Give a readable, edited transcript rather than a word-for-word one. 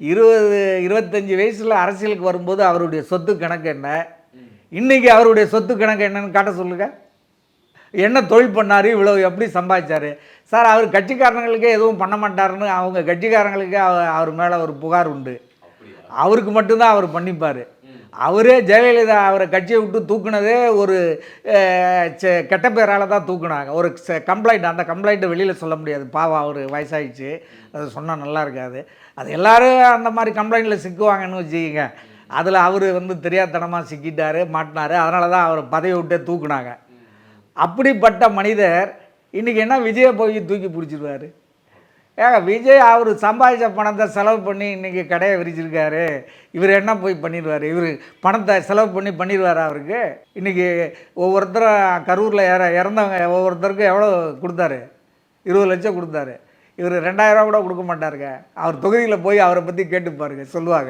25 வயசில் அரசியலுக்கு வரும்போது அவருடைய சொத்து கணக்கு என்ன, இன்றைக்கி அவருடைய சொத்து கணக்கு என்னன்னு காட்ட சொல்லுங்கள். என்ன தொழில் பண்ணார், இவ்வளோ எப்படி சம்பாதிச்சார்? சார் அவர் கட்சிக்காரங்களுக்கே எதுவும் பண்ண மாட்டாருன்னு அவங்க கட்சிக்காரங்களுக்கே அவர் மேலே ஒரு புகார் உண்டு. அவருக்கு மட்டும்தான் அவர் பண்ணிப்பார். அவரே ஜெயலலிதா அவரை கட்சியை விட்டு தூக்குனதே ஒரு கெட்ட பேரால் தான் தூக்குனாங்க. ஒரு கம்ப்ளைண்ட், அந்த கம்ப்ளைண்ட்டை வெளியில் சொல்ல முடியாது, பாவம் அவர் வயசாகிடுச்சு, அது சொன்னால் நல்லா இருக்காது. அது எல்லோரும் அந்த மாதிரி கம்ப்ளைண்ட்டில் சிக்குவாங்கன்னு வச்சுக்கிங்க. அதில் அவர் தெரியாதனமாக சிக்கிட்டார், மாட்டினார். அதனால தான் அவர் பதவியை விட்டே தூக்குனாங்க. அப்படிப்பட்ட மனிதர் இன்றைக்கி என்ன விஜயை போய் தூக்கி பிடிச்சிருவார்? ஏங்க, விஜய் அவர் சம்பாதிச்ச பணத்தை செலவு பண்ணி இன்றைக்கி கடையை விரிச்சிருக்காரு. இவர் என்ன போய் பண்ணிடுவார்? இவர் பணத்தை செலவு பண்ணிடுவார். அவருக்கு இன்றைக்கி ஒவ்வொருத்தரும் கரூரில் இறந்தவங்க ஒவ்வொருத்தருக்கும் எவ்வளோ கொடுத்தாரு? 20 லட்சம் கொடுத்தாரு. இவர் 2000 ரூபா கூட கொடுக்க மாட்டாருங்க. அவர் தொகுதியில் போய் அவரை பற்றி கேட்டு பாருங்க, சொல்லுவாங்க.